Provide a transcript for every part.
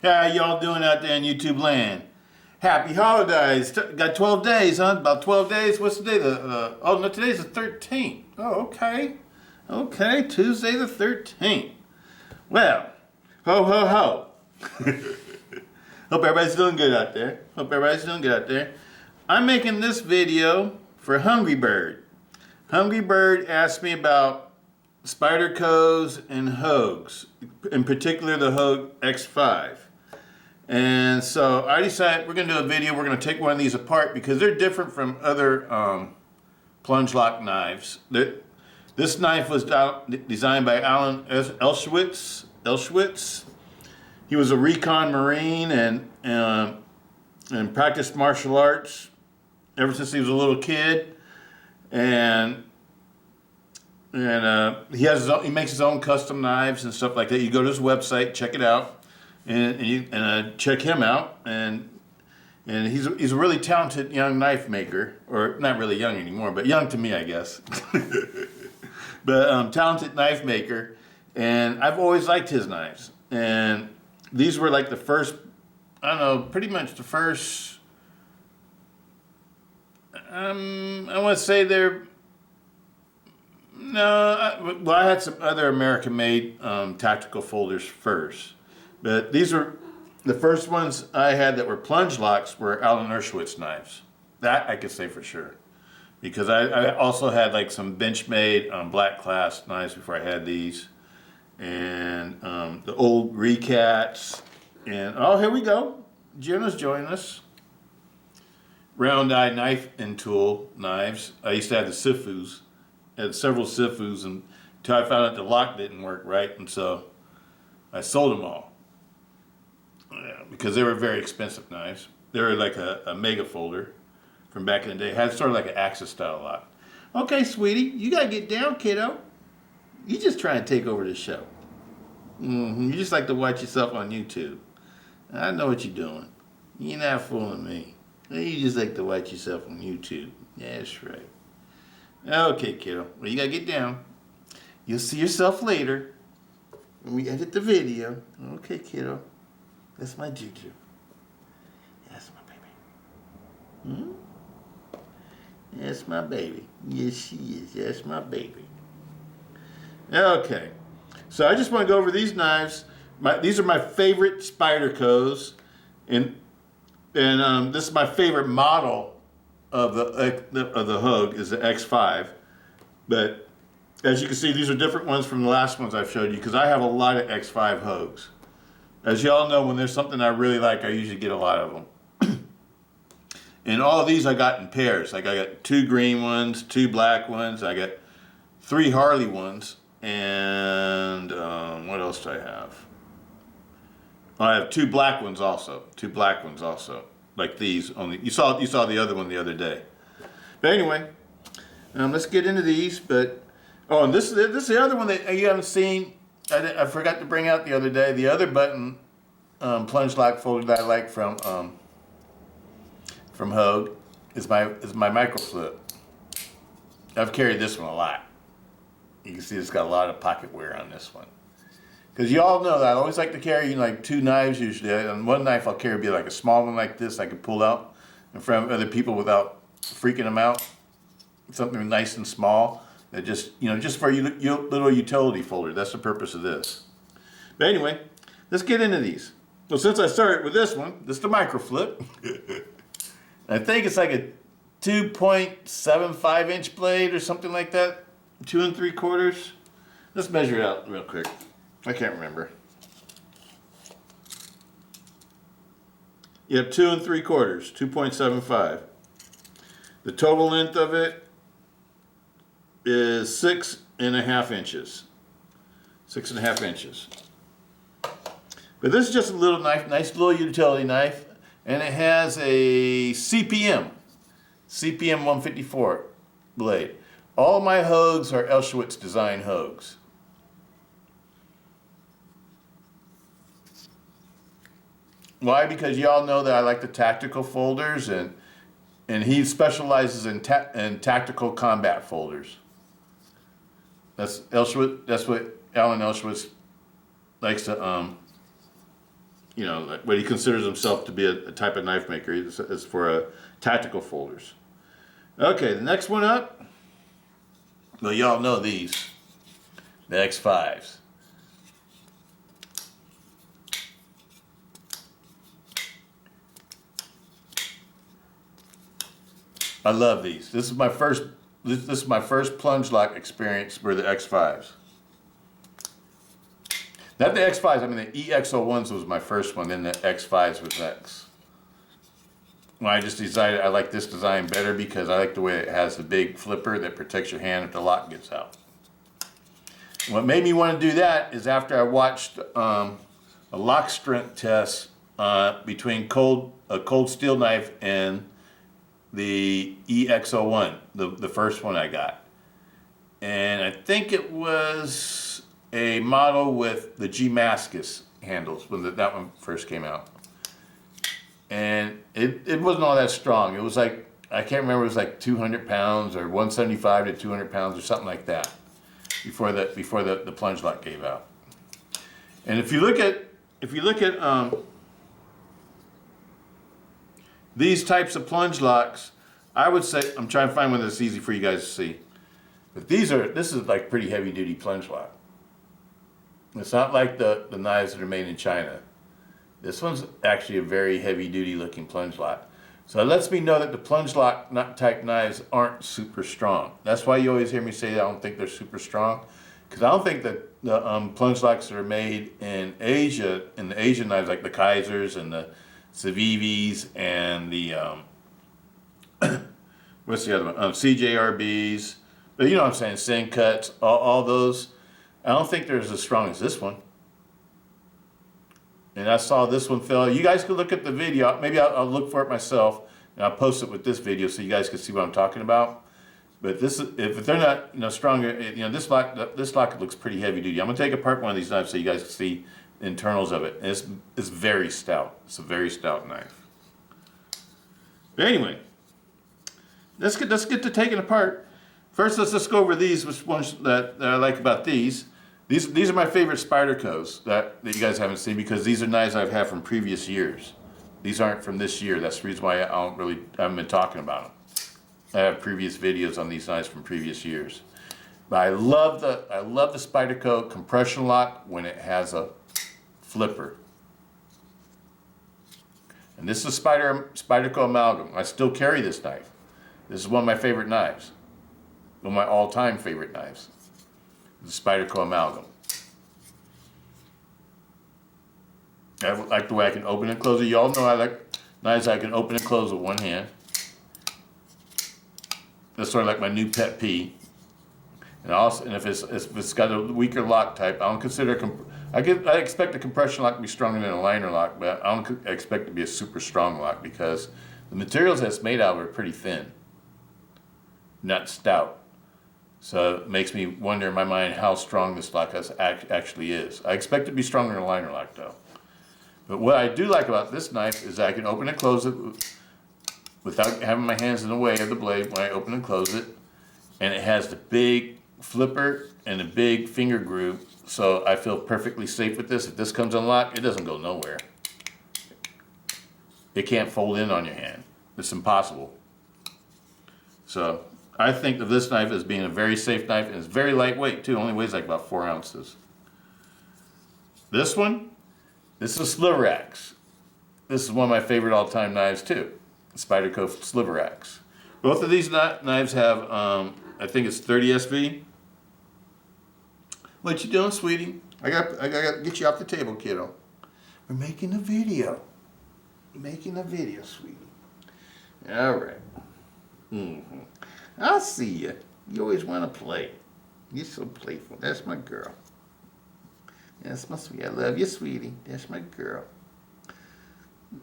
How y'all doing out there in YouTube land? Happy holidays. Got 12 days, huh? About 12 days. What's the day? Oh, no, today's the 13th. Oh, okay. Okay, Tuesday the 13th. Well, ho, ho, ho. Hope everybody's doing good out there. Hope everybody's doing good out there. I'm making this video for Hungry Bird. Hungry Bird asked me about Spydercos and Hogues, in particular the Hogue X5. And so I decided we're going to do a video. We're going to take one of these apart because they're different from other Plunge-Lock knives. This knife was designed by Alan Elshwitz. He was a recon Marine and practiced martial arts ever since he was a little kid. And he makes his own custom knives and stuff like that. You go to his website, check it out. And check him out, and he's a really talented young knife maker, or not really young anymore, but young to me, I guess. But talented knife maker, and I've always liked his knives. And these were like the first, I don't know, pretty much the first. I want to say they're. No, I had some other American-made tactical folders first. But these are the first ones I had that were plunge locks were Alan Elshwitz knives. That I could say for sure. Because I also had like some Benchmade black class knives before I had these. And the old Recats. And oh, here we go. Jenna's joining us. Round eye knife and tool knives. I used to have the Sifus. I had several Sifus until I found out the lock didn't work right. And so I sold them all. Yeah, because they were very expensive knives. They were like a mega folder from back in the day. Had sort of like an Axis style lock. Okay, sweetie, you gotta get down, kiddo. You just try and take over the show. You just like to watch yourself on YouTube. I know what you're doing. You're not fooling me. You just like to watch yourself on YouTube. Yeah, that's right. Okay, kiddo. Well, you gotta get down. You'll see yourself later when we edit the video. Okay, kiddo. That's my Juju. That's my baby. That's my baby. Yes, she is. That's my baby. Okay. So I just want to go over these knives. These are my favorite Spydercos. And this is my favorite model of the Hogue is the X5. But as you can see, these are different ones from the last ones I've showed you because I have a lot of X5 Hogues. As y'all know, when there's something I really like, I usually get a lot of them. And all of these I got in pairs. Like I got 2 green ones, 2 black ones, I got 3 Harley ones, and what else do I have? I have 2 black ones also. 2 black ones also. Like these. Only you saw the other one the other day. But anyway, let's get into these. But and this is the other one that you haven't seen. I forgot to bring out the other day. The other button plunge lock folder that I like from Hogue is my micro flip. I've carried this one a lot. You can see it's got a lot of pocket wear on this one. Because you all know that I always like to carry like 2 knives usually. And one knife I'll carry be like a small one like this I can pull out in front of other people without freaking them out. Something nice and small. That just for your little utility folder. That's the purpose of this. But anyway, let's get into these. So since I started with this one, this is the micro flip. I think it's like a 2.75 inch blade or something like that. 2 3/4. Let's measure it out real quick. I can't remember. You have 2 3/4, 2.75. The total length of it is 6.5 inches. 6.5 inches. But this is just a little knife, nice little utility knife, and it has a CPM 154 blade. All my Hogues are Elshwitz design Hogues. Why? Because y'all know that I like the tactical folders, and he specializes in tactical combat folders. That's Elshwitz. That's what Alan Elshwitz likes to you know, like what he considers himself to be a type of knife maker is for tactical folders. Okay, the next one up. Well, y'all know these, the X5s. I love these. This is my first. This is my first Plunge-Lock experience were the X5s. Not the X5s. I mean the EX01s was my first one. Then the X5s was next. Well, I just decided I like this design better because I like the way it has the big flipper that protects your hand if the lock gets out. What made me want to do that is after I watched a lock strength test between a cold steel knife and the EX01, the first one I got. And I think it was a model with the G-Mascus handles when that one first came out. And it wasn't all that strong. It was like, I can't remember, it was like 200 pounds or 175 to 200 pounds or something like that before the Plunge-Lock gave out. And if you look at these types of Plunge-Locks, I would say, I'm trying to find one that's easy for you guys to see. But this is like pretty heavy duty Plunge-Lock. It's not like the knives that are made in China. This one's actually a very heavy duty looking Plunge-Lock. So it lets me know that the Plunge-Lock type knives aren't super strong. That's why you always hear me say I don't think they're super strong. Because I don't think that the Plunge-Locks that are made in Asia, in the Asian knives like the Kaisers and the Civivis and the what's the other one? CJRBs, but you know what I'm saying, Sin Cuts, all those. I don't think they're as strong as this one. And I saw this one fail. You guys can look at the video. Maybe I'll look for it myself and I'll post it with this video so you guys can see what I'm talking about. But this is, if they're not stronger, this lock looks pretty heavy duty. I'm gonna take apart one of these knives so you guys can see the internals of it. And it's very stout. It's a very stout knife. But anyway, let's get to taking apart. First, let's just go over these, which ones that I like about these. These are my favorite Spydercos that you guys haven't seen because these are knives I've had from previous years. These aren't from this year. That's the reason why I haven't been talking about them. I have previous videos on these knives from previous years. But I love the Spyderco compression lock when it has a flipper. And this is Spyderco Amalgam. I still carry this knife. This is one of my favorite knives. One of my all-time favorite knives. The Spyderco Amalgam. I like the way I can open and close it. You all know I like knives I can open and close with one hand. That's sort of like my new pet peeve. And if it's got a weaker lock type, I don't consider I expect a compression lock to be stronger than a liner lock, but I don't expect it to be a super strong lock because the materials that's made out of are pretty thin, not stout. So it makes me wonder in my mind how strong this lock actually is. I expect it to be stronger than a liner lock though. But what I do like about this knife is I can open and close it without having my hands in the way of the blade when I open and close it. And it has the big flipper and the big finger groove. So I feel perfectly safe with this. If this comes unlocked, it doesn't go nowhere. It can't fold in on your hand. It's impossible. So I think of this knife as being a very safe knife, and it's very lightweight too. It only weighs like about 4 ounces. This is a Sliverax. This is one of my favorite all-time knives too. Spyderco Sliverax. Both of these knives have, I think it's 30 SV. What you doing, sweetie? I got to get you off the table, kiddo. We're making a video. Making a video, sweetie. All right. I'll see you. You always want to play. You're so playful. That's my girl. That's my sweetie. I love you, sweetie. That's my girl.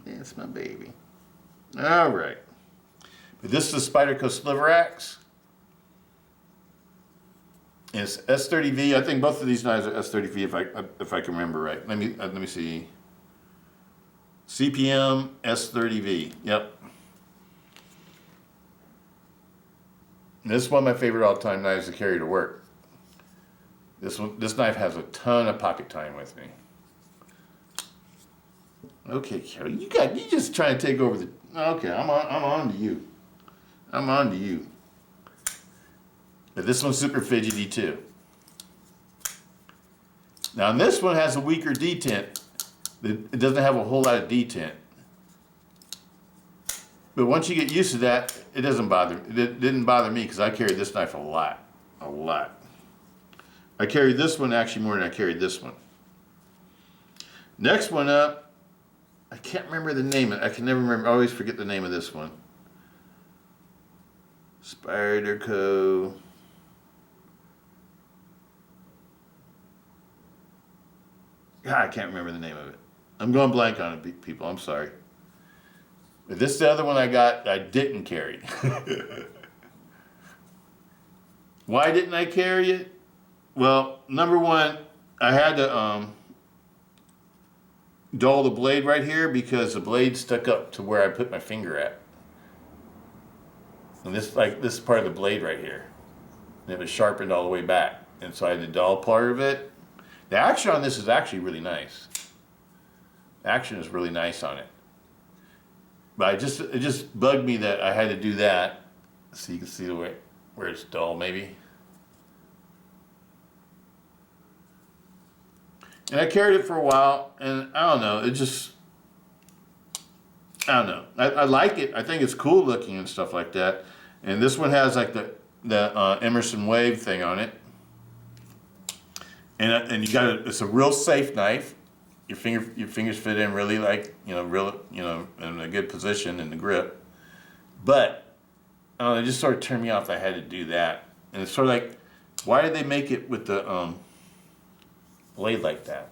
That's my baby. All right. But this is the Spyderco Sliverax. And it's S30V. I think both of these knives are S30V if I can remember right. Let me see. CPM S30V. Yep. And this is one of my favorite all-time knives to carry to work. This knife has a ton of pocket time with me. Okay, Carol, you just trying to take over the. Okay, I'm on to you. I'm on to you. But this one's super fidgety too. Now this one has a weaker detent. It doesn't have a whole lot of detent. But once you get used to that, it doesn't bother. It didn't bother me because I carried this knife a lot. A lot. I carried this one actually more than I carried this one. Next one up, I can't remember the name. I can never remember. I always forget the name of this one. Spyderco. God, I can't remember the name of it. I'm going blank on it, people. I'm sorry. But this is the other one I got. I didn't carry. Why didn't I carry it? Well, number one, I had to dull the blade right here because the blade stuck up to where I put my finger at. And this is part of the blade right here. And it was sharpened all the way back. And so I had to dull part of it. The action on this is actually really nice. The action is really nice on it. But it just bugged me that I had to do that. So you can see the way where it's dull maybe. And I carried it for a while, and I don't know, I don't know. I like it. I think it's cool looking and stuff like that. And this one has like the Emerson Wave thing on it. And you got it's a real safe knife. Your fingers fit in really in a good position in the grip. But I don't know, it just sort of turned me off that I had to do that. And it's sort of like, why did they make it with the blade like that?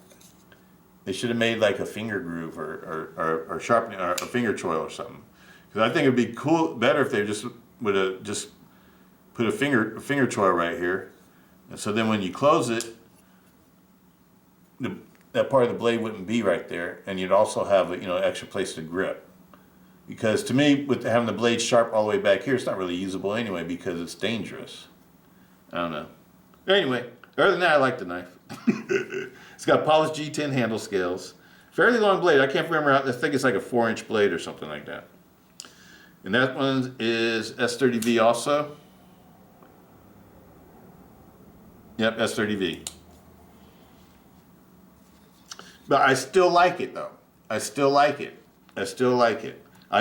They should have made like a finger groove or sharpening or a finger choil or something. Because I think it'd be better if they would have just put a finger choil right here, and so then when you close it, that part of the blade wouldn't be right there, and you'd also have an extra place to grip. Because to me, with having the blade sharp all the way back here, it's not really usable anyway because it's dangerous. I don't know. Anyway, other than that, I like the knife. It's got polished G10 handle scales. Fairly long blade. I can't remember. I think it's like a 4-inch blade or something like that. And that one is S30V also. Yep, S30V. But I still like it though. I still like it. I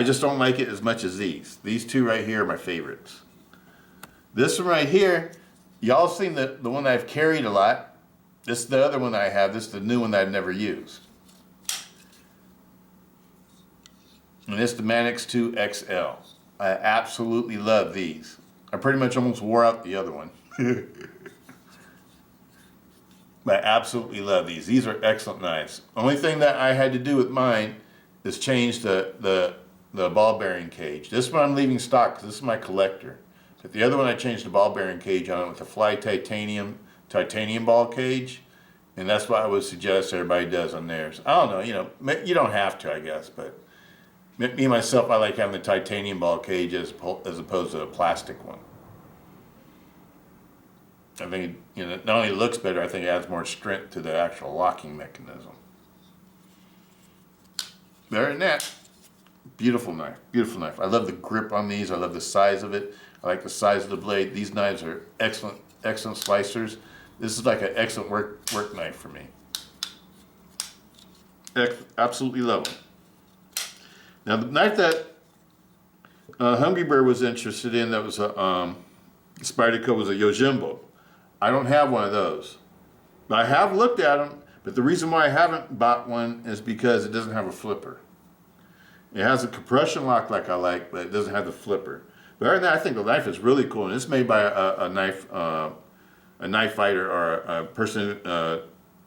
just don't like it as much as these. These two right here are my favorites. This one right here, y'all seen the one I've carried a lot. This is the other one I have. This is the new one that I've never used. And this is the Manix 2 XL. I absolutely love these. I pretty much almost wore out the other one. But I absolutely love these. These are excellent knives. Only thing that I had to do with mine is change the ball bearing cage. This one I'm leaving stock because this is my collector. But the other one I changed the ball bearing cage on it with a fly titanium ball cage. And that's what I would suggest everybody does on theirs. I don't know, you don't have to, I guess, but me myself, I like having the titanium ball cage as opposed to a plastic one. I think not only looks better, I think it adds more strength to the actual locking mechanism. Better than that, beautiful knife, beautiful knife. I love the grip on these. I love the size of it. I like the size of the blade. These knives are excellent slicers. This is like an excellent work knife for me. Absolutely love them. Now the knife that Hungry Bird was interested in, that was a Spyderco, was a Yojimbo. I don't have one of those. But I have looked at them, but the reason why I haven't bought one is because it doesn't have a flipper. It has a compression lock like I like, but it doesn't have the flipper. But other than that, I think the knife is really cool, and it's made by a knife fighter or a person who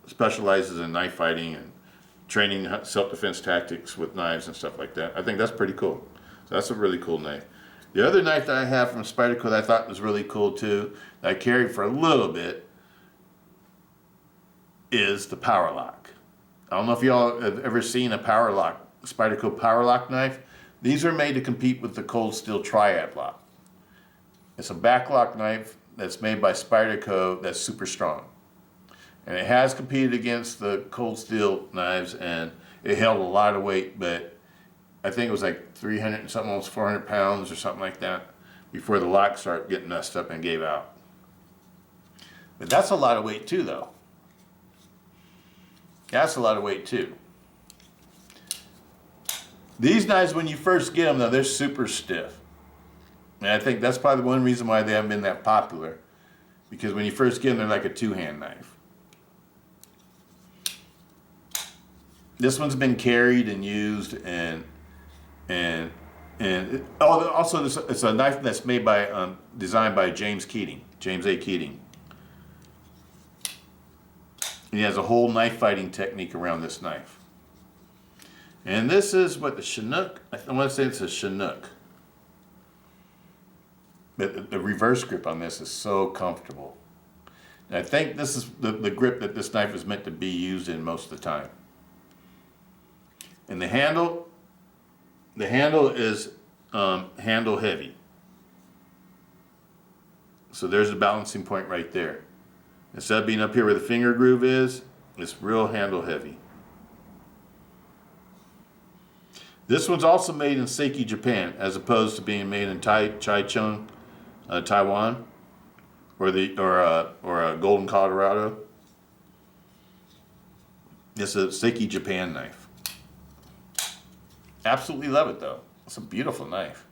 specializes in knife fighting and training self-defense tactics with knives and stuff like that. I think that's pretty cool. So that's a really cool knife. The other knife that I have from Spyderco that I thought was really cool too, that I carried for a little bit, is the Power-Lock. I don't know if y'all have ever seen a Power-Lock, Spyderco Power-Lock knife. These are made to compete with the Cold Steel Triad Lock. It's a backlock knife that's made by Spyderco that's super strong. And it has competed against the Cold Steel knives, and it held a lot of weight, but I think it was like 300 and something, almost 400 pounds or something like that before the lock started getting messed up and gave out. But that's a lot of weight too, though. That's a lot of weight too. These knives, when you first get them, though, they're super stiff. And I think that's probably one reason why they haven't been that popular. Because when you first get them, they're like a two-hand knife. This one's been carried and used, and also it's a knife that's made by designed by James A. Keating. He has a whole knife fighting technique around this knife. And this is what the Chinook, I want to say it's a Chinook. But the reverse grip on this is so comfortable. And I think this is the grip that this knife is meant to be used in most of the time. And the handle is handle heavy. So there's the balancing point right there. Instead of being up here where the finger groove is, it's real handle heavy. This one's also made in Seiki, Japan, as opposed to being made in Taichung, Taiwan, or Golden, Colorado. It's a Seiki, Japan knife. Absolutely love it though. It's a beautiful knife.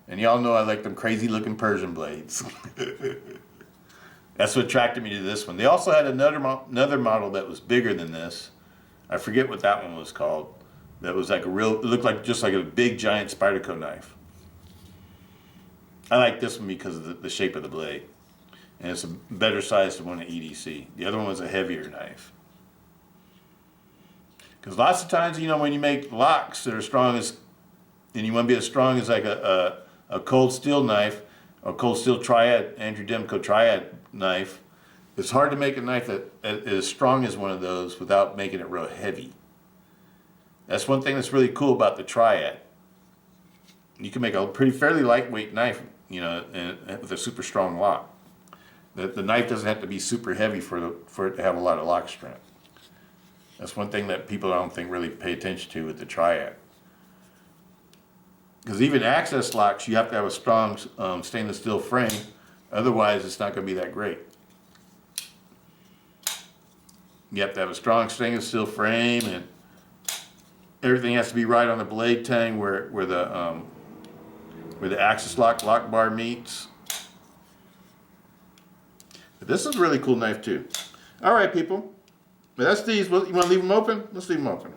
And y'all know I like them crazy looking Persian blades. That's what attracted me to this one. They also had another model that was bigger than this. I forget what that one was called. That was like it looked like just like a big giant Spyderco knife. I like this one because of the shape of the blade. And it's a better size than one at EDC. The other one was a heavier knife. Because lots of times, you know, when you make locks that are strong as, and you want to be as strong as like a cold steel knife, or cold steel triad, Andrew Demko triad knife, it's hard to make a knife that is as strong as one of those without making it real heavy. That's one thing that's really cool about the triad. You can make a fairly lightweight knife, you know, and with a super strong lock. The knife doesn't have to be super heavy for it to have a lot of lock strength. That's one thing that people I don't think really pay attention to with the triad. Because even access locks, you have to have a strong stainless steel frame. Otherwise, it's not going to be that great. You have to have a strong stainless steel frame, and everything has to be right on the blade tang where the access lock bar meets. But this is a really cool knife too. All right, people. But that's these. You want to leave them open? Let's leave them open.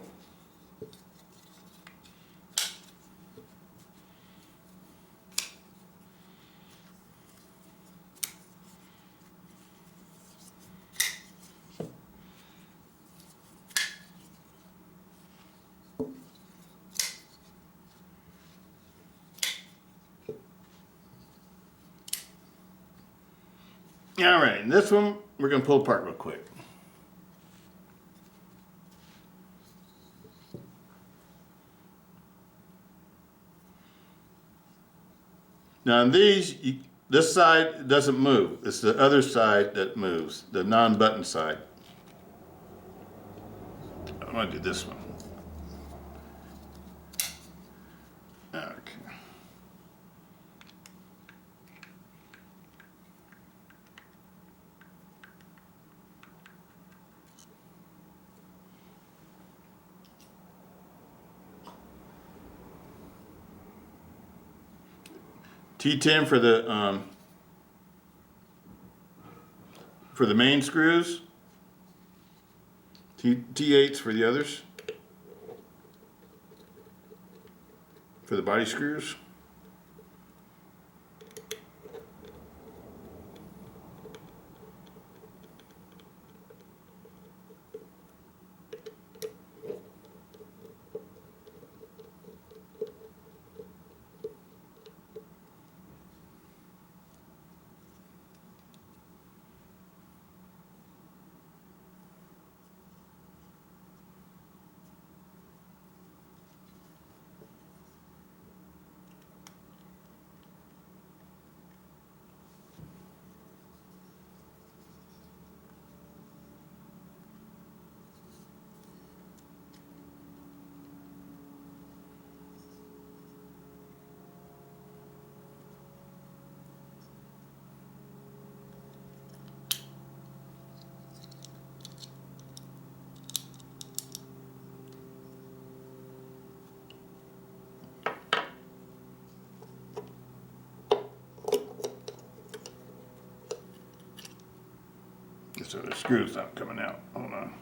All right, and this one we're going to pull apart real quick. Now on these, this side doesn't move. It's the other side that moves, the non-button side. I'm going to do this one. Okay. T10 for the main screws. T8s for the others. For the body screws. So the screw's not coming out. Hold on.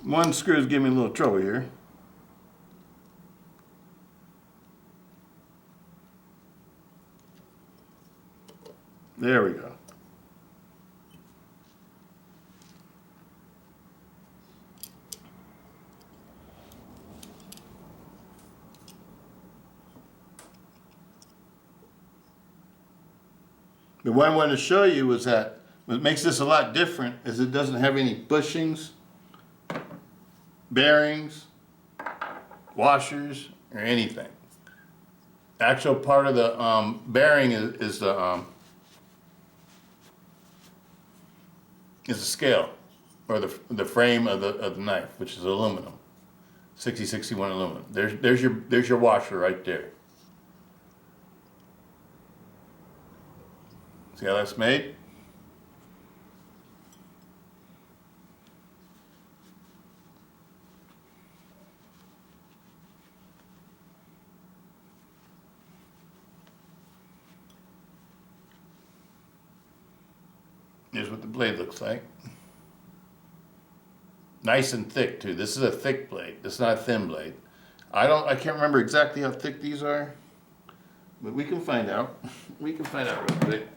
One screw is giving me a little trouble here. There we go. But what I wanted to show you was that what makes this a lot different is it doesn't have any bushings, bearings, washers, or anything. The actual part of the bearing is the scale, or the frame of the knife, which is aluminum, 6061 aluminum. There's your washer right there. See how that's made? Here's what the blade looks like. Nice and thick too. This is a thick blade. This is not a thin blade. I can't remember exactly how thick these are, but we can find out. We can find out real quick.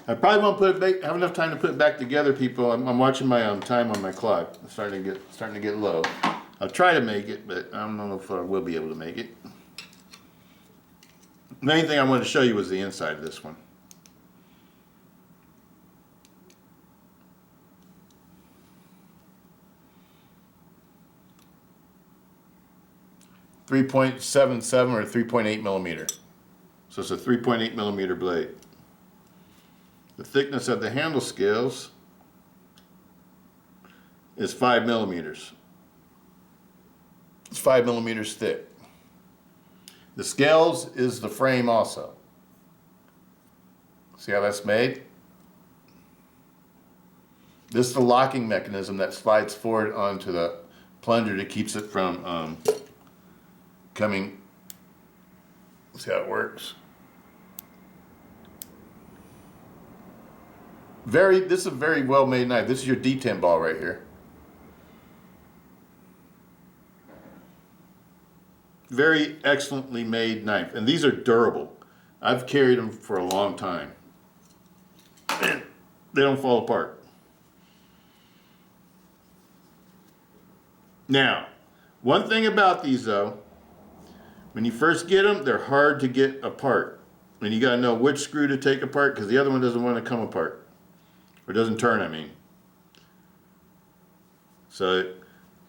I probably won't put it back, have enough time to put it back together, people. I'm watching my time on my clock. It's starting to get low. I'll try to make it, but I don't know if I will be able to make it. The main thing I wanted to show you was the inside of this one. .77 or 3.8 millimeter. So it's a 3.8 millimeter blade. The thickness of the handle scales is 5 millimeters. It's 5 millimeters thick. The scales is the frame also. See how that's made? This is the locking mechanism that slides forward onto the plunger that keeps it from coming. See how it works? This is a very well made knife. This is your D10 ball right here. Very excellently made knife. And these are durable. I've carried them for a long time. And they don't fall apart. Now, one thing about these though, when you first get them, they're hard to get apart. And you gotta know which screw to take apart because the other one doesn't want to come apart. Or doesn't turn, I mean. So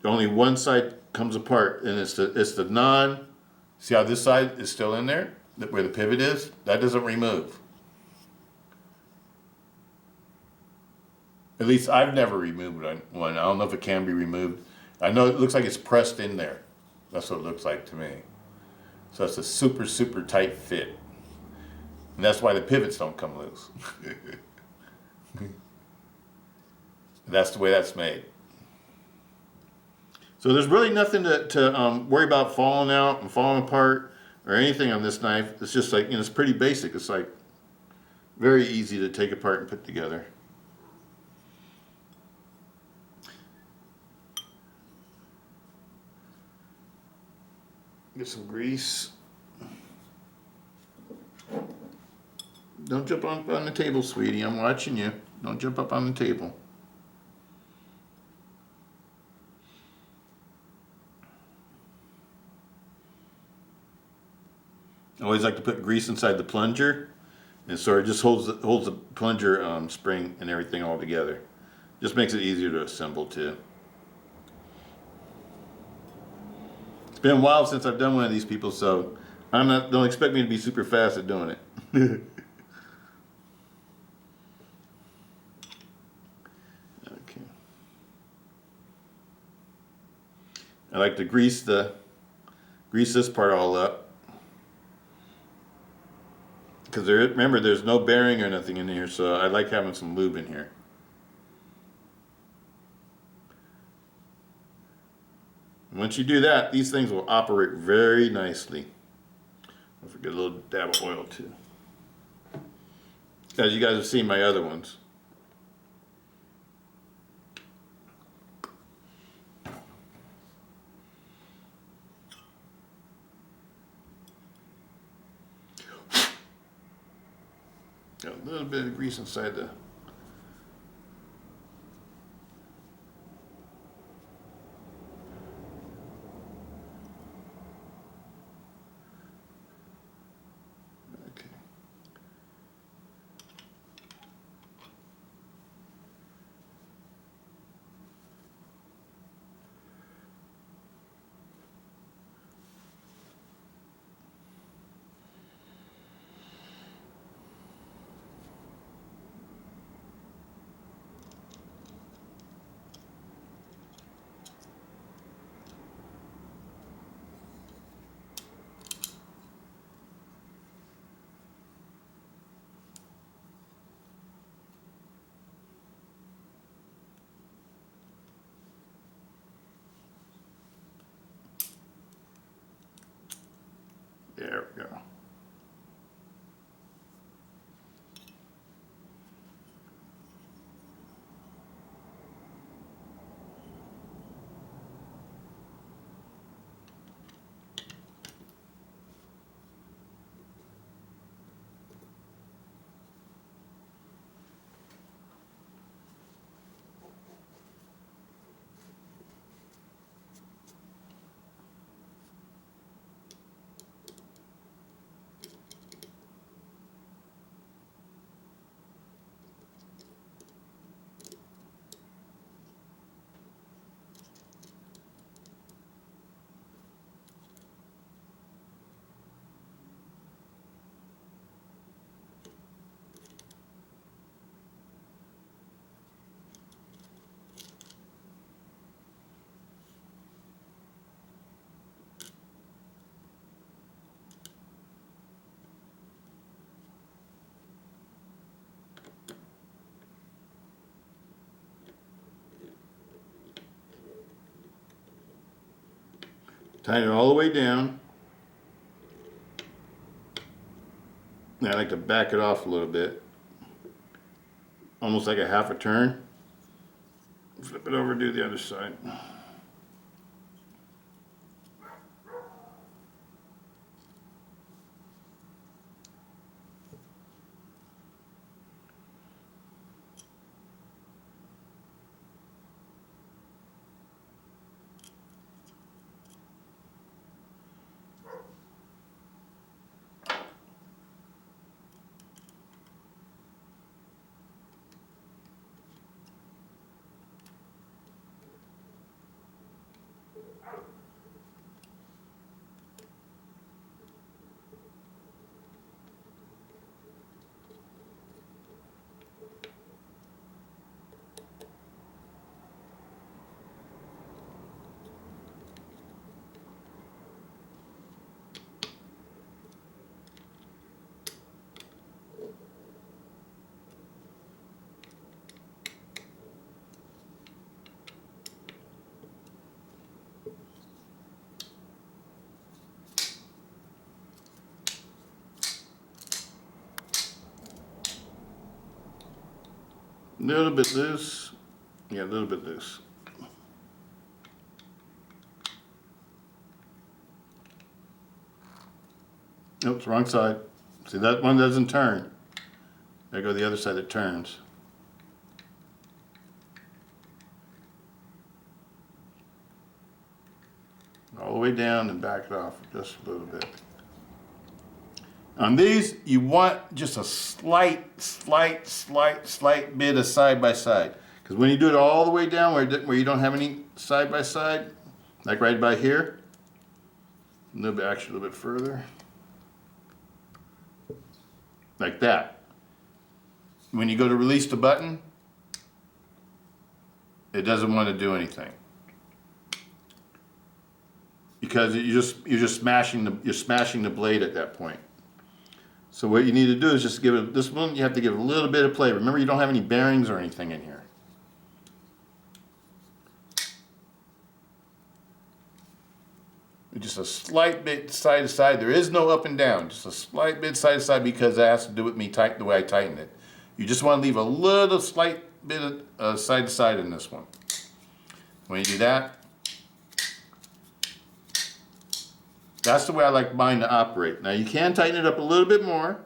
only one side comes apart, and it's the non. See how this side is still in there, where the pivot is? That doesn't remove. At least I've never removed one. I don't know if it can be removed. I know it looks like it's pressed in there. That's what it looks like to me. So it's a super, super tight fit. And that's why the pivots don't come loose. That's the way that's made. So there's really nothing to worry about falling out and falling apart or anything on this knife. It's just like, it's pretty basic. It's like very easy to take apart and put together. Get some grease. Don't jump up on the table, sweetie. I'm watching you. Don't jump up on the table. I always like to put grease inside the plunger, and so it just holds the plunger spring and everything all together. Just makes it easier to assemble too. It's been a while since I've done one of these, people, so don't expect me to be super fast at doing it. Okay. I like to grease the Grease this part all up. Because remember, there's no bearing or nothing in here, so I like having some lube in here. And once you do that, these things will operate very nicely. Don't forget a little dab of oil too. As you guys have seen my other ones. Got a little bit of grease inside the... Okay. There we go. Tighten it all the way down. And I like to back it off a little bit. Almost like a half a turn. Flip it over, do the other side. A little bit loose. Yeah, a little bit loose. Oops, wrong side. See, that one doesn't turn. There go the other side that turns. All the way down and back it off just a little bit. On these, you want just a slight bit of side by side. Because when you do it all the way down where you don't have any side by side, like right by here, a little bit, actually a little bit further, like that. When you go to release the button, it doesn't want to do anything. because you're just smashing the blade at that point. So what you need to do is just give it, this one you have to give it a little bit of play. Remember, you don't have any bearings or anything in here. Just a slight bit side to side. There is no up and down. Just a slight bit side to side because that has to do with me the way I tighten it. You just want to leave a little slight bit of side to side in this one. When you do that, that's the way I like mine to operate. Now you can tighten it up a little bit more.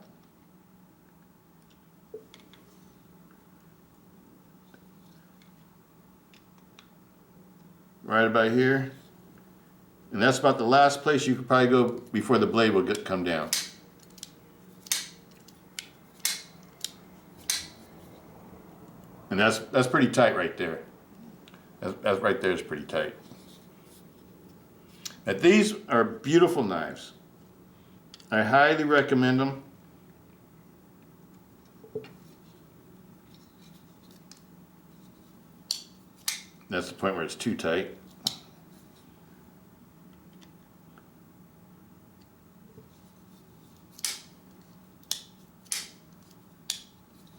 Right about here. And that's about the last place you could probably go before the blade will come down. And that's pretty tight right there. That right there is pretty tight. Now these are beautiful knives. I highly recommend them. That's the point where it's too tight.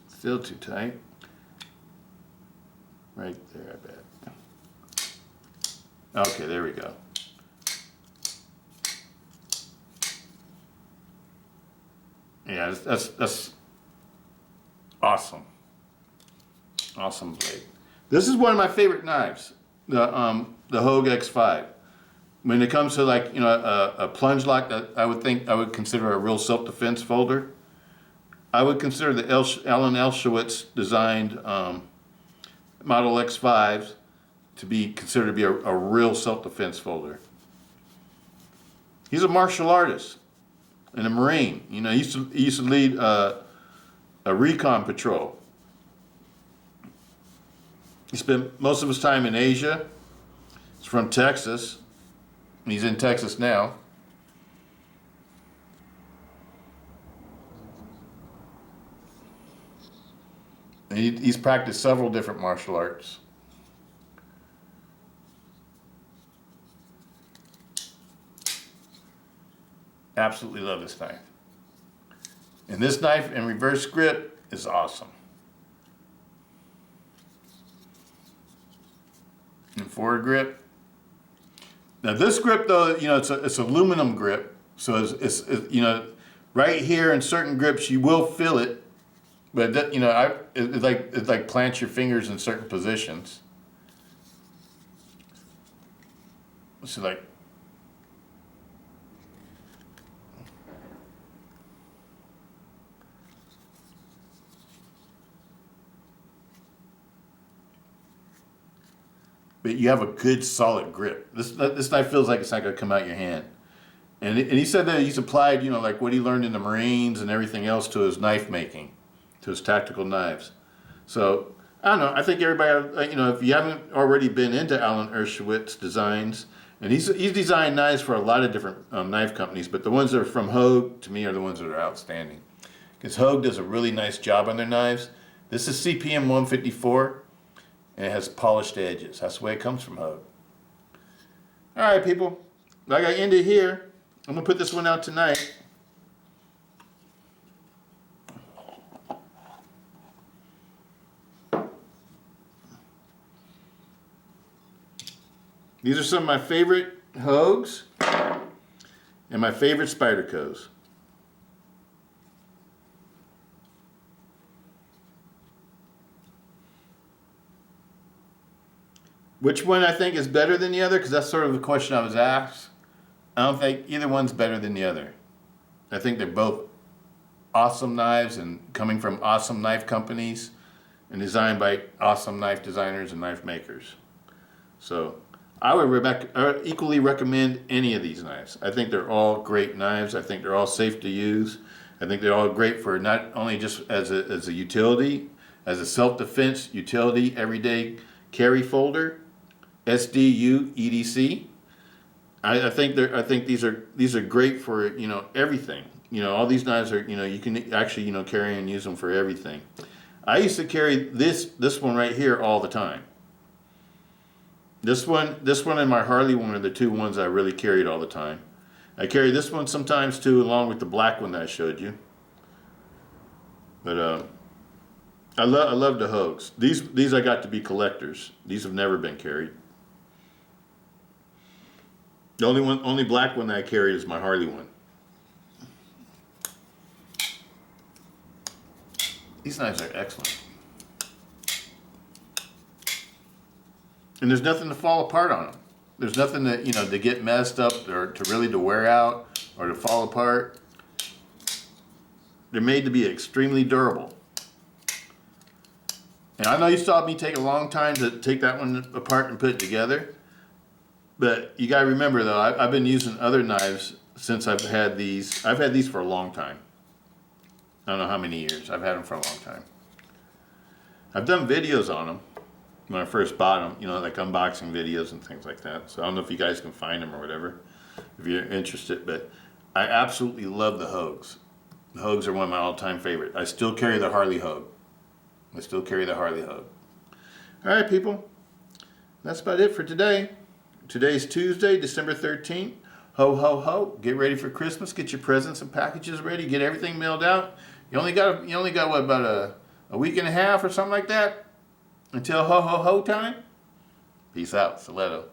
Still too tight. Right there, I bet. Okay, there we go. Yeah, that's awesome. Awesome blade. This is one of my favorite knives, the Hogue X5. When it comes to, like, you know, a Plunge-Lock that I would consider a real self-defense folder, I would consider the Alan Elshowitz designed Model X5s to be considered to be a real self-defense folder. He's a martial artist and a Marine. You know, he used to lead a recon patrol. He spent most of his time in Asia. He's from Texas. He's in Texas now. And he's practiced several different martial arts. Absolutely love this knife. And this knife in reverse grip is awesome. And forward grip. Now this grip, though, you know, it's aluminum grip, so it's you know, right here in certain grips you will feel it, but that, you know, it like plants your fingers in certain positions. So like. But you have a good solid grip. This knife feels like it's not going to come out your hand. And he said that he's applied, you know, like what he learned in the Marines and everything else to his knife making, to his tactical knives. So, I don't know, I think everybody, you know, if you haven't already been into Alan Dershowitz designs, and he's designed knives for a lot of different knife companies, but the ones that are from Hogue, to me, are the ones that are outstanding. Because Hogue does a really nice job on their knives. This is CPM 154. And it has polished edges. That's the way it comes from Hogue. All right, people. Like I ended here, I'm going to put this one out tonight. These are some of my favorite Hogues and my favorite Spydercos. Which one I think is better than the other? Because that's sort of the question I was asked. I don't think either one's better than the other. I think they're both awesome knives and coming from awesome knife companies and designed by awesome knife designers and knife makers. So I would equally recommend any of these knives. I think they're all great knives. I think they're all safe to use. I think they're all great for not only just as a utility, as a self-defense utility, everyday carry folder, SDU, EDC. I think these are great for, you know, everything. You know, all these knives are, you know, you can actually, you know, carry and use them for everything. I used to carry this one right here all the time. This one and my Harley one are the two ones I really carried all the time. I carry this one sometimes too, along with the black one that I showed you. But I love the Hogues. These I got to be collectors. These have never been carried. The only black one that I carried is my Harley one. These knives are excellent. And there's nothing to fall apart on them. There's nothing that, you know, to get messed up or to wear out or to fall apart. They're made to be extremely durable. And I know you saw me take a long time to take that one apart and put it together. But you gotta remember though, I've been using other knives since I've had these. I've had these for a long time. I don't know how many years. I've had them for a long time. I've done videos on them when I first bought them, you know, like unboxing videos and things like that. So I don't know if you guys can find them or whatever, if you're interested, but I absolutely love the Hogues. The Hogues are one of my all-time favorite. I still carry the Harley Hogue. I still carry the Harley Hogue. All right, people. That's about it for today. Today's Tuesday, December 13th. Ho, ho, ho. Get ready for Christmas. Get your presents and packages ready. Get everything mailed out. You only got what, about a week and a half or something like that until ho, ho, ho time? Peace out. Stiletto.